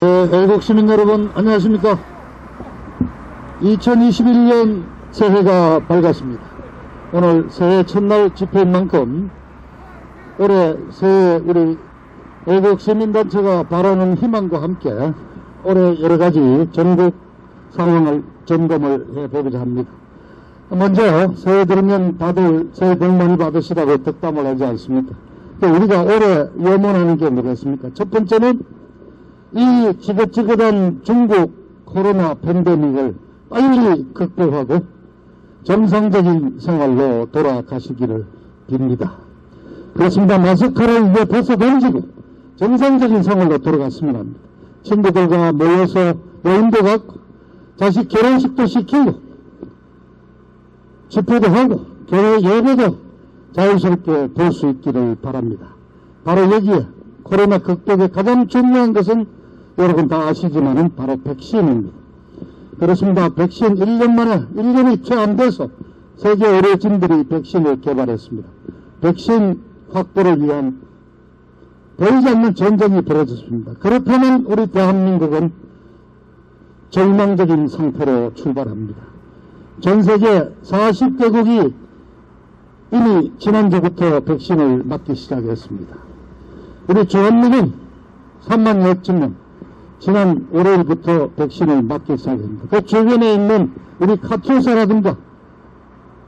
애국 시민 여러분, 안녕하십니까? 2021년 새해가 밝았습니다. 오늘 새해 첫날 집회인 만큼 올해 새해 우리 애국 시민단체가 바라는 희망과 함께 올해 여러가지 전국 상황을 점검을 해보고자 합니다. 먼저 새해 들으면 다들 새해 복 많이 받으시라고 덕담을 하지 않습니까? 또 우리가 올해 염원하는 게 뭐겠습니까? 첫 번째는 이 지긋지긋한 중국 코로나 팬데믹을 빨리 극복하고 정상적인 생활로 돌아가시기를 빕니다. 그렇습니다. 마스크를 이제 벗어 던지고 정상적인 생활로 돌아갔으면 합니다. 친구들과 모여서 모임도 갖고 자식 결혼식도 시키고 집회도 하고 교회 예배도 자유스럽게 볼 수 있기를 바랍니다. 바로 여기에 코로나 극복의 가장 중요한 것은 여러분 다 아시지만은 바로 백신입니다. 그렇습니다. 백신 1년 만에 1년이 채 안 돼서 세계 의료진들이 백신을 개발했습니다. 백신 확보를 위한 보이지 않는 전쟁이 벌어졌습니다. 그렇다면 우리 대한민국은 절망적인 상태로 출발합니다. 전 세계 40개국이 이미 지난주부터 백신을 맞기 시작했습니다. 우리 주한미군 3만여천 명 지난 월요일부터 백신을 맞기 시작합니다. 그 주변에 있는 우리 카투사라든가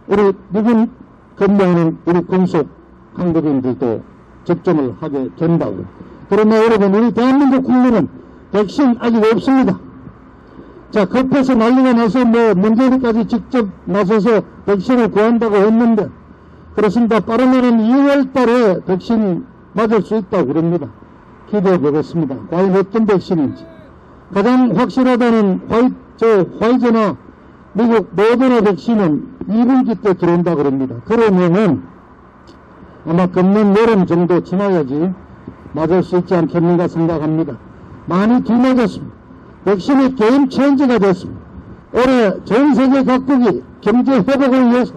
우리 미군 근무하는 우리 군속 한국인들도 접종을 하게 된다고. 그러나 여러분, 우리 대한민국 국민은 백신 아직 없습니다. 자, 급해서 난리가 나서 문재인까지 직접 나서서 백신을 구한다고 했는데, 그렇습니다. 빠르면은 2월 달에 백신 맞을 수 있다고 그럽니다. 기대해 보겠습니다. 과연 어떤 백신인지. 가장 확실하다는 화이저나 미국 모더나 백신은 2분기 때 들어온다 그럽니다. 그러면은 아마 금년 여름 정도 지나야지 맞을 수 있지 않겠는가 생각합니다. 많이 뒤늦었습니다. 백신이 게임 체인지가 됐습니다. 올해 전 세계 각국이 경제 회복을 위해서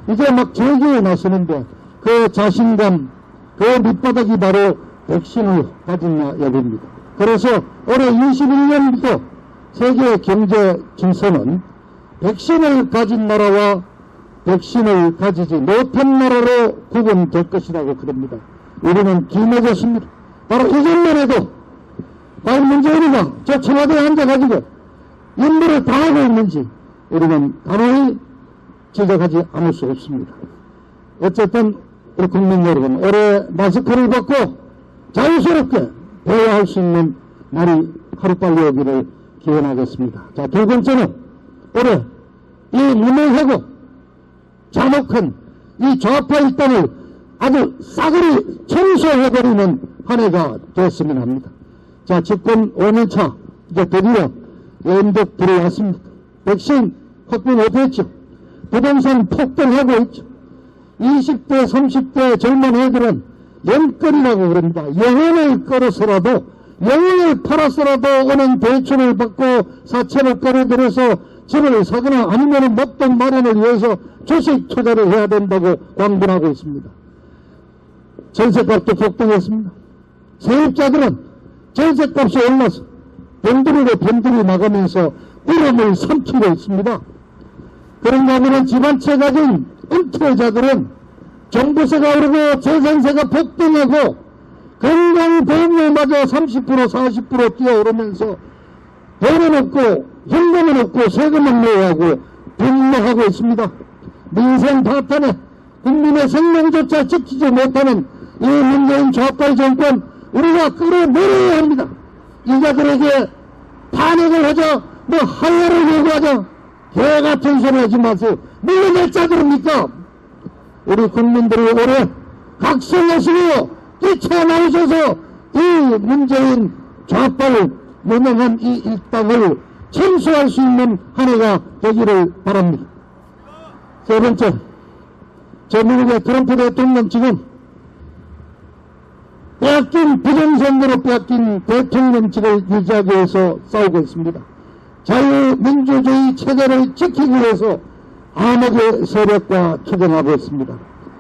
이제 막 재기에 나서는데 그 자신감, 그 밑바닥이 바로 백신을 가진 여부입니다. 그래서 올해 21년부터 세계 경제 질서는 백신을 가진 나라와 백신을 가지지 못한 나라로 구분될 것이라고 그럽니다. 우리는 뒤늦었습니다. 바로 이전만 해도 과연 문재인이가 저 청와대에 앉아가지고 임무를 다 하고 있는지 우리는 단호히 지적하지 않을 수 없습니다. 어쨌든 우리 국민 여러분, 올해 마스크를 벗고 자유스럽게 대화할 수 있는 날이 하루빨리 오기를 기원하겠습니다. 자, 두 번째는 올해 이 무능하고 잔혹한 이 좌파 일당을 아주 싸그리 청소해버리는 한 해가 되었으면 합니다. 자, 집권 5년차 이제 드디어 연독 들어왔습니다. 백신 확보 못했죠. 부동산 폭등하고 있죠. 20대 30대 젊은 애들은 연끌이라고 그럽니다. 영혼을 끌어서라도, 영혼을 팔아서라도 은행 대출을 받고 사채를 끌어들여서 집을 사거나 아니면 목돈 마련을 위해서 주식 투자를 해야 된다고 광분하고 있습니다. 전세값도 폭등했습니다. 세입자들은 전세값이 올라서 병들이 나가면서 울음을 삼키고 있습니다. 그런가 하면 집안채 가진 은퇴자들은 종부세가 오르고 재산세가 폭등하고 건강보험료마저 30% 40% 뛰어오르면서 돈은 없고 현금은 없고 세금은 내야 하고 분노하고 있습니다. 민생 파탄에 국민의 생명조차 지키지 못하는 이 문재인 좌빨 정권, 우리가 끌어내려야 합니다. 이자들에게 탄핵을 하자, 하야를 요구하자, 개 같은 소리 하지 마세요. 물러낼 자들입니까? 우리 국민들이 올해 각성하시고 뛰쳐나오셔서 이 문재인 좌빨 무능한 이 일당을 청소할 수 있는 한 해가 되기를 바랍니다. 세 번째, 저 미국의 트럼프 대통령 지금 부정선거로 빼앗긴 대통령직을 유지하기 위해서 싸우고 있습니다. 자유민주주의 체제를 지키기 위해서 암흑의 세력과 투쟁하고 있습니다.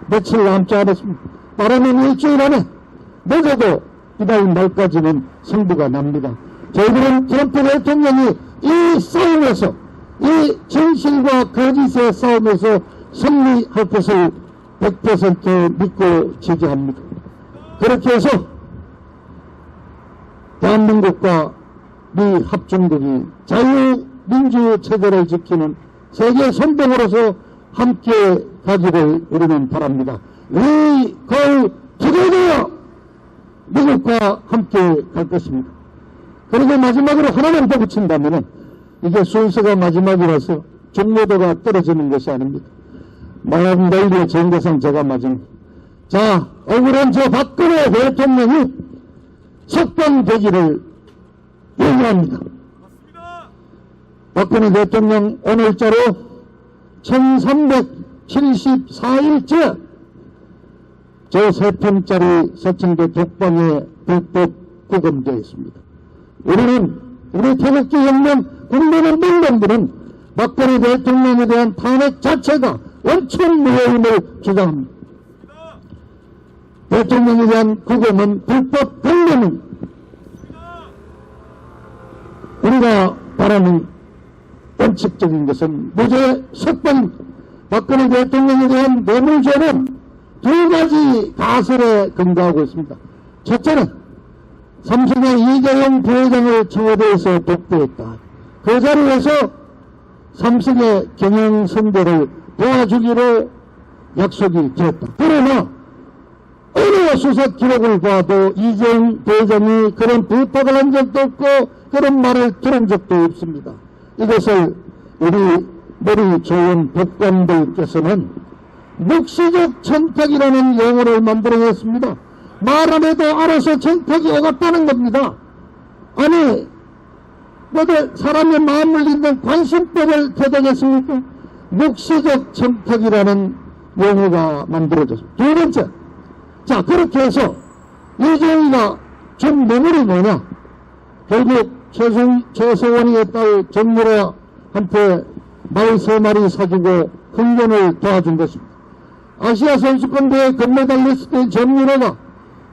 며칠 남지 않았습니다. 빠르면 일주일 안에 늦어도 이달 말까지는 승부가 납니다. 저희들은 트럼프 대통령이 이 싸움에서, 이 진실과 거짓의 싸움에서 승리할 것을 100% 믿고 지지합니다. 그렇게 해서 대한민국과 미 합중국이 자유민주 체제를 지키는 세계 선봉으로서 함께 가기를 우리는 바랍니다. We go together! 미국과 함께 갈 것입니다. 그리고 마지막으로 하나만 더 붙인다면 이게 순서가 마지막이라서 중요도가 떨어지는 것이 아닙니다. 내일의 정대상 제가 맞은. 자, 억울한 저 박근혜 대통령이 석방되기를 요구합니다. 박근혜 대통령 오늘자로 1374일째 저 3편짜리 서청대 독방에 불법 구금되어 있습니다. 우리 태극기 혁명 국민의 명단들은 박근혜 대통령에 대한 탄핵 자체가 원천 무효임을 주장합니다. 대통령에 대한 구금은 불법 강령입니다. 우리가 바라는 원칙적인 것은 무죄 석방입니다. 박근혜 대통령에 대한 뇌물죄는 두 가지 가설에 근거하고 있습니다. 첫째는 삼성의 이재용 부회장을 청와대에서 독대했다. 그 자리에서 삼성의 경영선대를 도와주기로 약속이 되었다. 그러나 어느 수석 기록을 봐도 이재용 부회장이 그런 부탁을 한 적도 없고 그런 말을 들은 적도 없습니다. 이것을 우리 머리 좋은 법관들께서는 묵시적 청탁이라는 용어를 만들어냈습니다. 말 안 해도 알아서 청탁이 오갔다는 겁니다. 아니, 사람의 마음을 읽는 관심법을 대동했습니까? 묵시적 청탁이라는 용어가 만들어졌습니다. 두 번째, 자, 그렇게 해서 이재용이가 준 뇌물이 뭐냐? 결국 최소원이의 딸 정유라한테 말 3마리 사주고 훈련을 도와준 것입니다. 아시아 선수권대회 금메달리스트인 정유라가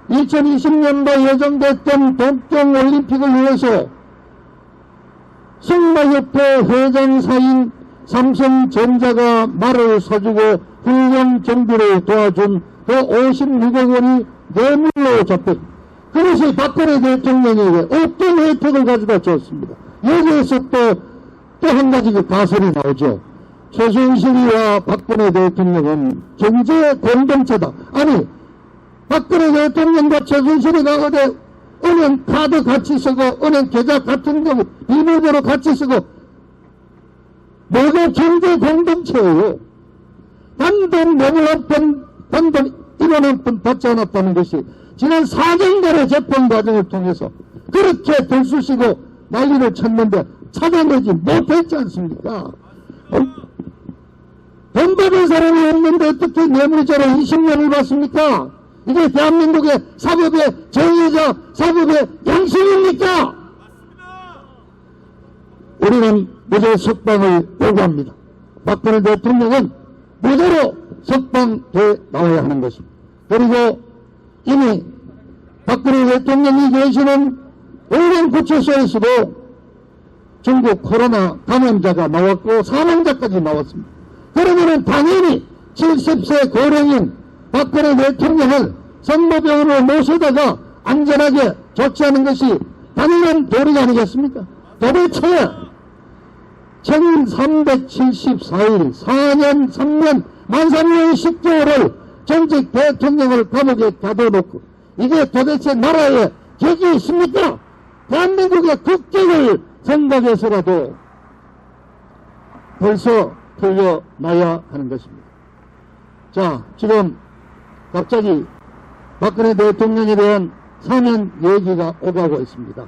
2020년도 예정됐던 동경올림픽을 위해서 승마협회 회장사인 삼성전자가 말을 사주고 훈련 경비를 도와준 그 56억 원이 뇌물로 잡혔습니다. 그것이 박근혜 대통령에게 어떤 혜택을 가져다 줬습니다. 여기에서 또 한 가지 가설이 나오죠. 최순실이와 박근혜 대통령은 경제 공동체다. 아니, 박근혜 대통령과 최순실이가 어디 은행 카드 같이 쓰고 은행 계좌 같은 경우 비밀번호 같이 쓰고 모두 경제 공동체예요. 단돈 뇌물 한 번, 단돈 1원 한 번 받지 않았다는 것이 지난 4년간의 재판 과정을 통해서 그렇게 들쑤시고 난리를 쳤는데 찾아내지 못했지 않습니까? 돈 받은 사람이 없는데 어떻게 뇌물죄로 20년을 받습니까? 이게 대한민국의 사법의 정의자, 사법의 양심입니까? 우리는 무죄 석방을 요구합니다. 박근혜 대통령은 무죄로 석방돼 나와야 하는 것입니다. 그리고 이미 박근혜 대통령이 계시는 의령구치소에서도 중국 코로나 감염자가 나왔고 사망자까지 나왔습니다. 그러면은 당연히 70세 고령인 박근혜 대통령을 성모병으로 모셔다가 안전하게 조치하는 것이 당연한 도리가 아니겠습니까? 도대체 1374일 4년 3년 만 3년 10개월을 전직 대통령을 감옥에 가둬놓고 이게 도대체 나라에 격이 있습니까? 대한민국의 국격을 생각해서라도 벌써 풀려나야 하는 것입니다. 자, 지금 갑자기 박근혜 대통령에 대한 사면 얘기가 오가고 있습니다.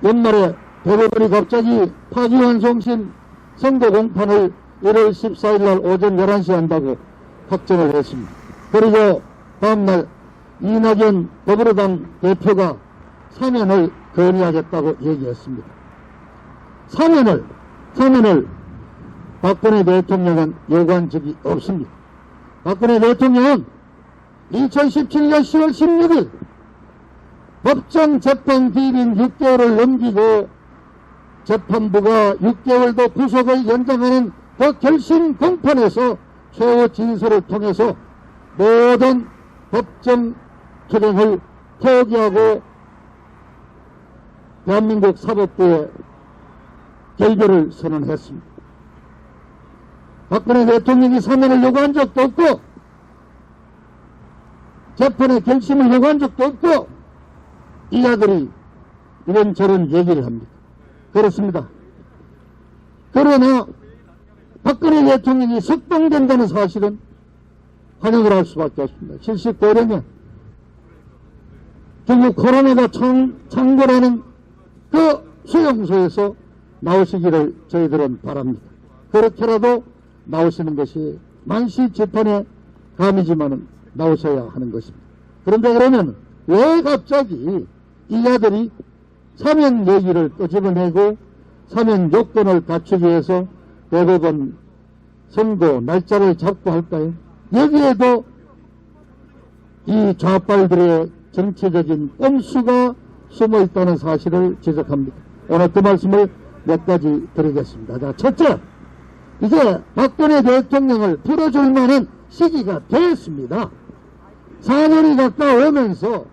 연말에 대법원이 갑자기 파기환송심 선고 공판을 1월 14일 날 오전 11시에 한다고 확정을 했습니다. 그리고 다음날 이낙연 더불어당 대표가 사면을 건의하겠다고 얘기했습니다. 사면을 박근혜 대통령은 요구한 적이 없습니다. 박근혜 대통령은 2017년 10월 16일 법정 재판 기일인 6개월을 넘기고 재판부가 6개월도 구속을 연장하는 그 결심 공판에서 최후 진술을 통해서 모든 법정 투쟁을 포기하고 대한민국 사법부에 결결을 선언했습니다. 박근혜 대통령이 사면을 요구한 적도 없고 재판의 결심을 요구한 적도 없고 이자들이 이런저런 얘기를 합니다. 그렇습니다. 그러나 박근혜 대통령이 석방된다는 사실은 환영을 할 수밖에 없습니다. 79년에 중국 코로나가 창궐하는 그 수용소에서 나오시기를 저희들은 바랍니다. 그렇게라도 나오시는 것이 만시지판의 감이지만은 나오셔야 하는 것입니다. 그런데 그러면 왜 갑자기 이자들이 사면 얘기를 끄집어내고 사면 요건을 갖추기 위해서 대법원 선고 날짜를 잡고 할까요? 여기에도 이 좌빨들의 정치적인 꼼수가 숨어 있다는 사실을 지적합니다. 오늘 그 말씀을 몇 가지 드리겠습니다. 자, 첫째, 이제 박근혜 대통령을 풀어줄 만한 시기가 됐습니다. 4년이 가까워오면서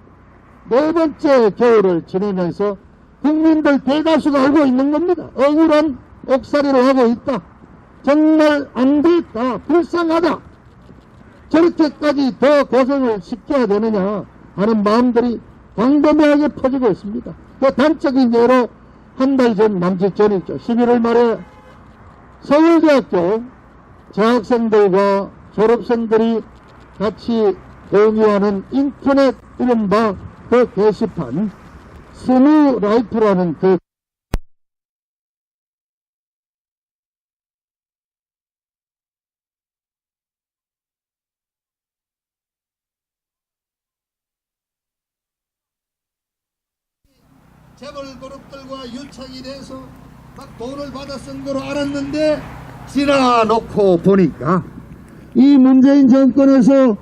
네 번째 겨울을 지내면서 국민들 대다수가 알고 있는 겁니다. 억울한 옥살이를 하고 있다. 정말 안 됐다. 불쌍하다. 저렇게까지 더 고생을 시켜야 되느냐 하는 마음들이 광범위하게 퍼지고 있습니다. 그 단적인 예로 한 달 전 남짓 전이죠. 11월 말에 서울대학교 재학생들과 졸업생들이 같이 공유하는 인터넷 이른바 그 게시판 스누라이프라는 그 재벌 그룹들과 유착이 돼서 막 돈을 받아 쓴 거로 알았는데 지나놓고 보니까 이 문재인 정권에서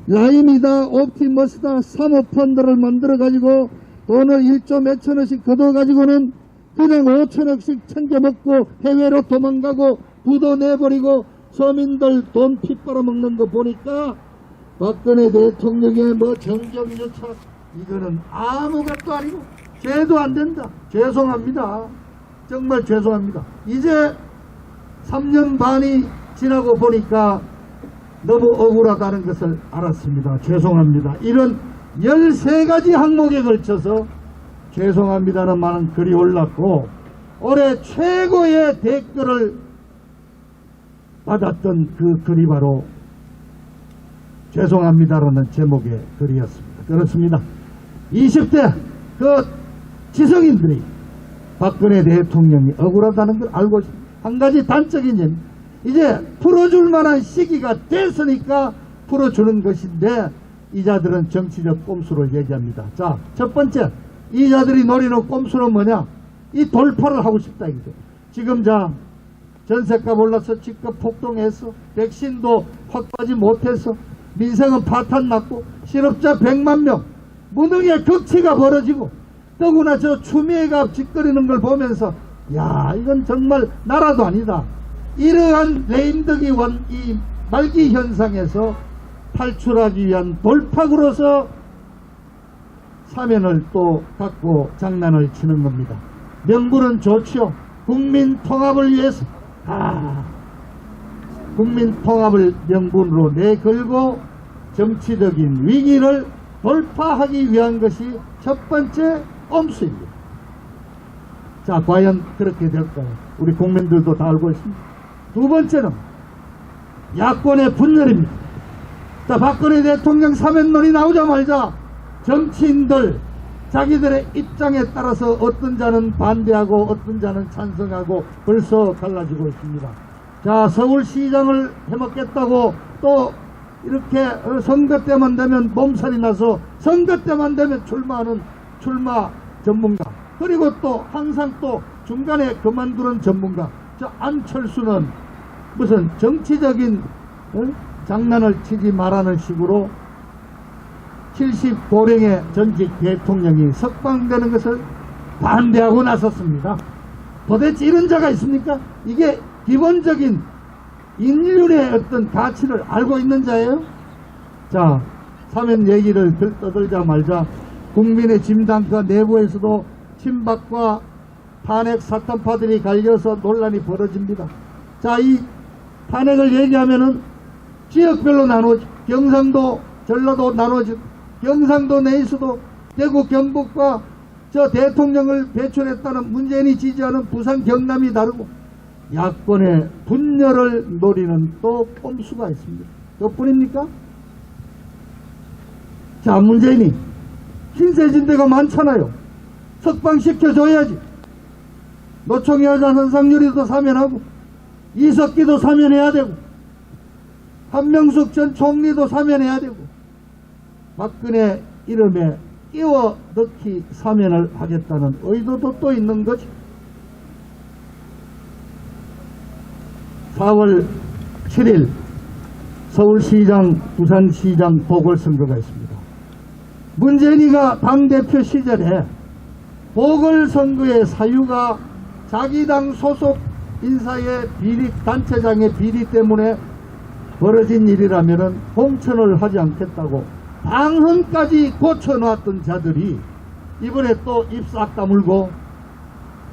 라임이다 옵티머스다 사모펀드를 만들어가지고 돈을 1조 몇천 원씩 걷어가지고는 그냥 5천억씩 챙겨먹고 해외로 도망가고 부도 내버리고 서민들 돈 피 빨아먹는 거 보니까 박근혜 대통령의 뭐 정경유착 이거는 아무것도 아니고 죄도 안 된다. 죄송합니다. 정말 죄송합니다. 이제 3년 반이 지나고 보니까 너무 억울하다는 것을 알았습니다. 죄송합니다. 이런 13가지 항목에 걸쳐서 죄송합니다는 많은 글이 올랐고 올해 최고의 댓글을 받았던 그 글이 바로 죄송합니다라는 제목의 글이었습니다. 그렇습니다. 20대 그 지성인들이 박근혜 대통령이 억울하다는 걸 알고 있습니다. 한 가지 단적인 점, 이제 풀어줄 만한 시기가 됐으니까 풀어주는 것인데 이자들은 정치적 꼼수를 얘기합니다. 자, 첫 번째 이자들이 노리는 꼼수는 뭐냐? 이 돌파를 하고 싶다 이거죠. 지금 자 전세값 올라서 집값 폭등해서 백신도 확보하지 못해서 민생은 파탄났고 실업자 100만 명 무능의 극치가 벌어지고 더구나 저 추미애가 짓거리는 걸 보면서 야 이건 정말 나라도 아니다. 이러한 레임덕이 이 말기 현상에서 탈출하기 위한 돌파구로서 사면을 또 갖고 장난을 치는 겁니다. 명분은 좋지요. 국민 통합을 위해서 국민 통합을 명분으로 내걸고 정치적인 위기를 돌파하기 위한 것이 첫 번째 꼼수입니다. 자, 과연 그렇게 될까요? 우리 국민들도 다 알고 있습니다. 두 번째는 야권의 분열입니다. 자, 박근혜 대통령 사면론이 나오자마자 정치인들 자기들의 입장에 따라서 어떤 자는 반대하고 어떤 자는 찬성하고 벌써 갈라지고 있습니다. 자, 서울시장을 해먹겠다고 또 이렇게 선거 때만 되면 몸살이 나서 선거 때만 되면 출마하는 출마 전문가, 그리고 또 항상 또 중간에 그만두는 전문가. 저 안철수는 무슨 정치적인 장난을 치지 말라는 식으로 70고령의 전직 대통령이 석방되는 것을 반대하고 나섰습니다. 도대체 이런 자가 있습니까? 이게 기본적인 인륜의 어떤 가치를 알고 있는 자예요? 자, 사면 얘기를 떠들자 말자 국민의 짐당과 내부에서도 친박과 탄핵 사탄파들이 갈려서 논란이 벌어집니다. 자, 이 탄핵을 얘기하면은 지역별로 나누어지고 경상도, 전라도 나누어지고 경상도 내에서도 대구, 경북과 저 대통령을 배출했다는 문재인이 지지하는 부산, 경남이 다르고 야권의 분열을 노리는 또 꼼수가 있습니다. 그것뿐입니까? 자, 문재인이 신세진 데가 많잖아요. 석방시켜줘야지. 노총회 여자 선상유리도 사면하고 이석기도 사면해야 되고 한명숙 전 총리도 사면해야 되고 박근혜 이름에 끼워 넣기 사면을 하겠다는 의도도 또 있는 거죠. 4월 7일 서울시장, 부산시장 보궐선거가 있습니다. 문재인이가 당대표 시절에 보궐선거의 사유가 자기 당 소속 인사의 비리, 단체장의 비리 때문에 벌어진 일이라면 공천을 하지 않겠다고 당헌까지 고쳐놨던 자들이 이번에 또 입 싹 다물고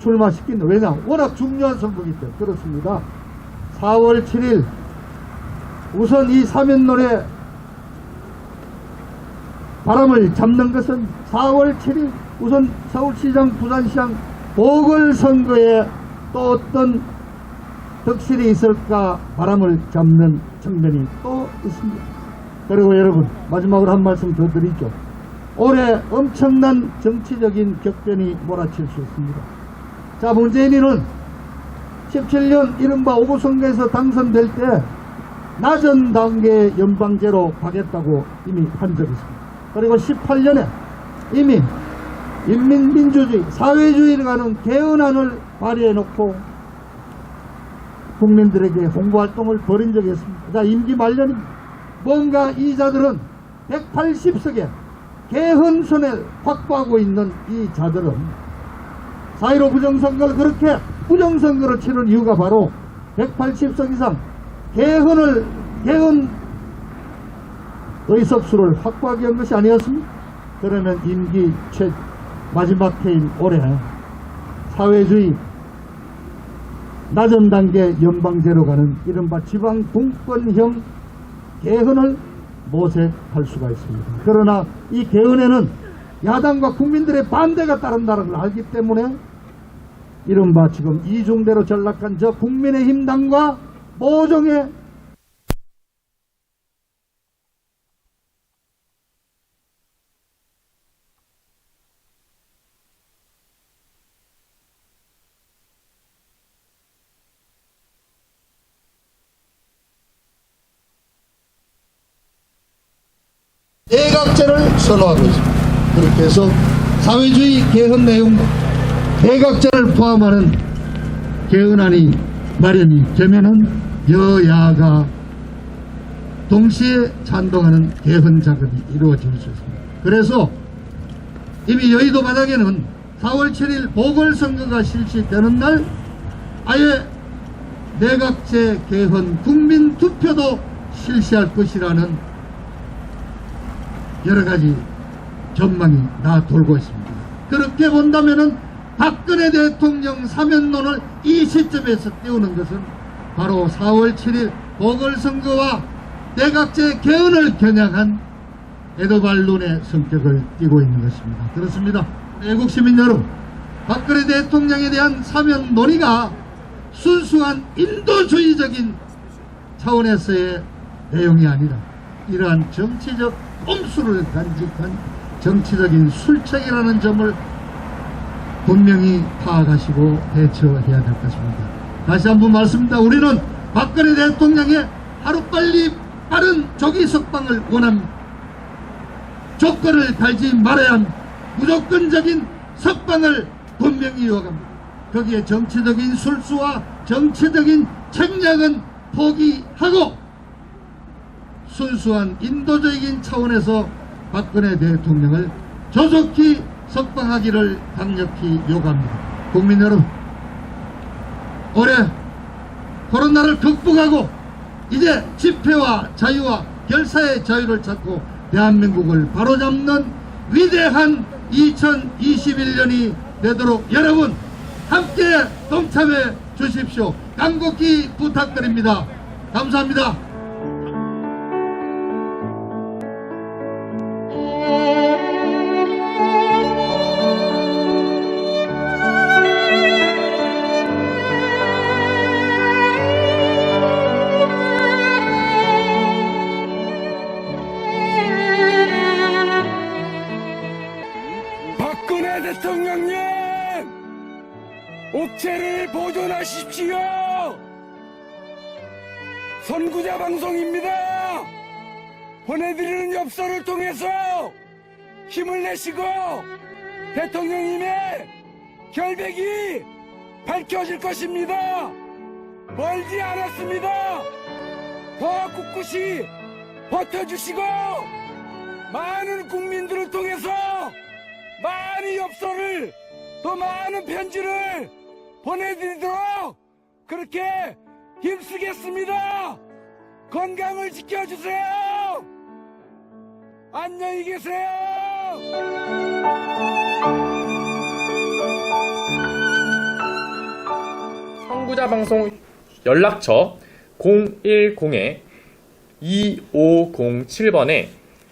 출마시킨다. 왜냐? 워낙 중요한 선거이기 때문에 그렇습니다. 4월 7일 우선 이 사면론에 바람을 잡는 것은 4월 7일 우선 서울시장, 부산시장 보궐선거에 또 어떤 덕실이 있을까 바람을 잡는 측면이 또 있습니다. 그리고 여러분 마지막으로 한 말씀 더 드리죠. 올해 엄청난 정치적인 격변이 몰아칠 수 있습니다. 자, 문재인이는 17년 이른바 오부선거에서 당선될 때 낮은 단계의 연방제로 가겠다고 이미 한 적이 있습니다. 그리고 18년에 이미 인민민주주의, 사회주의를 가는 개헌안을 발의해놓고 국민들에게 홍보활동을 벌인 적이 있습니다. 자, 임기 말년입니다. 뭔가 이 자들은 180석의 개헌선을 확보하고 있는 이 자들은 4.15 부정선거를 그렇게 부정선거를 치른 이유가 바로 180석 이상 개헌 의석수를 확보하기 위한 것이 아니었습니까? 그러면 임기 마지막 해인 올해 사회주의 낮은 단계 연방제로 가는 이른바 지방 분권형 개헌을 모색할 수가 있습니다. 그러나 이 개헌에는 야당과 국민들의 반대가 따른다는 걸 알기 때문에 이른바 지금 이중대로 전락한 저 국민의힘 당과 모종의 대각제를 선호하고 있습니다. 그렇게 해서 사회주의 개헌 내용도 대각제를 포함하는 개헌안이 마련이 되면은 여야가 동시에 찬동하는 개헌 작업이 이루어질 수 있습니다. 그래서 이미 여의도 바닥에는 4월 7일 보궐선거가 실시되는 날 아예 내각제 개헌 국민투표도 실시할 것이라는 여러가지 전망이 나 돌고 있습니다. 그렇게 본다면은 박근혜 대통령 사면론을 이 시점에서 띄우는 것은 바로 4월 7일 보궐선거와 내각제 개헌을 겨냥한 에도발론의 성격을 띠고 있는 것입니다. 그렇습니다. 애국시민 여러분, 박근혜 대통령에 대한 사면 논의가 순수한 인도주의적인 차원에서의 내용이 아니라 이러한 정치적 꼼수를 간직한 정치적인 술책이라는 점을 분명히 파악하시고 대처해야 될 것입니다. 다시 한번 말씀드립니다. 우리는 박근혜 대통령의 하루빨리 빠른 조기 석방을 원합니다. 조건을 달지 말아야 합니다. 무조건적인 석방을 분명히 요구합니다. 거기에 정치적인 술수와 정치적인 책략은 포기하고 순수한 인도적인 차원에서 박근혜 대통령을 조속히 석방하기를 강력히 요구합니다. 국민 여러분, 올해 코로나를 극복하고 이제 집회와 자유와 결사의 자유를 찾고 대한민국을 바로잡는 위대한 2021년이 되도록 여러분 함께 동참해 주십시오. 간곡히 부탁드립니다. 감사합니다. 박근혜 대통령님, 옥체를 보존하십시오. 선구자 방송입니다. 보내드리는 엽서를 통해서 힘을 내시고 대통령님의 결백이 밝혀질 것입니다. 멀지 않았습니다. 더 꿋꿋이 버텨주시고 많은 국민들을 통해서 많은 엽서를, 더 많은 편지를 보내드리도록 그렇게 힘쓰겠습니다. 건강을 지켜주세요. 안녕히 계세요. 선구자 방송 연락처 010-2507번에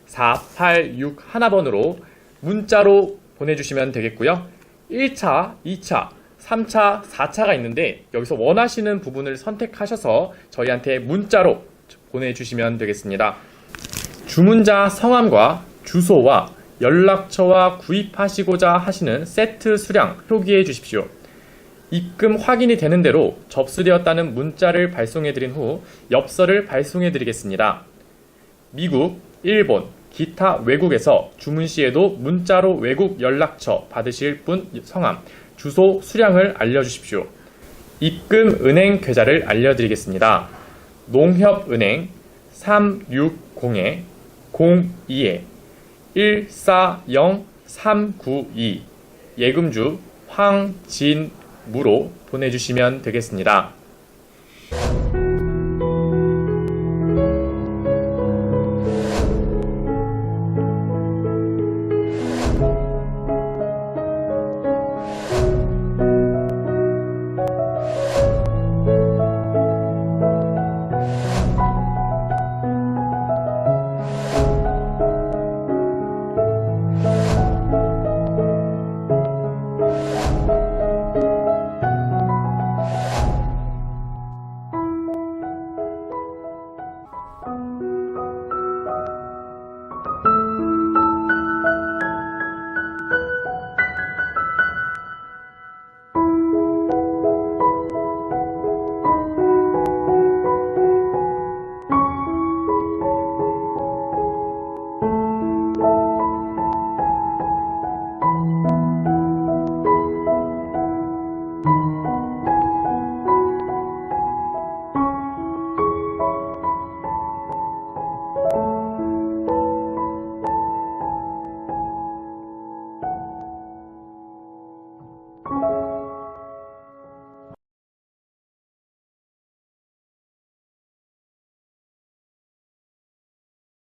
4861번으로 문자로 보내주시면 되겠고요. 1차, 2차, 3차, 4차가 있는데 여기서 원하시는 부분을 선택하셔서 저희한테 문자로 보내주시면 되겠습니다. 주문자 성함과 주소와 연락처와 구입하시고자 하시는 세트 수량 표기해 주십시오. 입금 확인이 되는 대로 접수되었다는 문자를 발송해 드린 후 엽서를 발송해 드리겠습니다. 미국, 일본, 기타 외국에서 주문 시에도 문자로 외국 연락처 받으실 분 성함, 주소, 수량을 알려주십시오. 입금 은행 계좌를 알려드리겠습니다. 농협은행 360-02-140-392 예금주 황진무로 보내주시면 되겠습니다.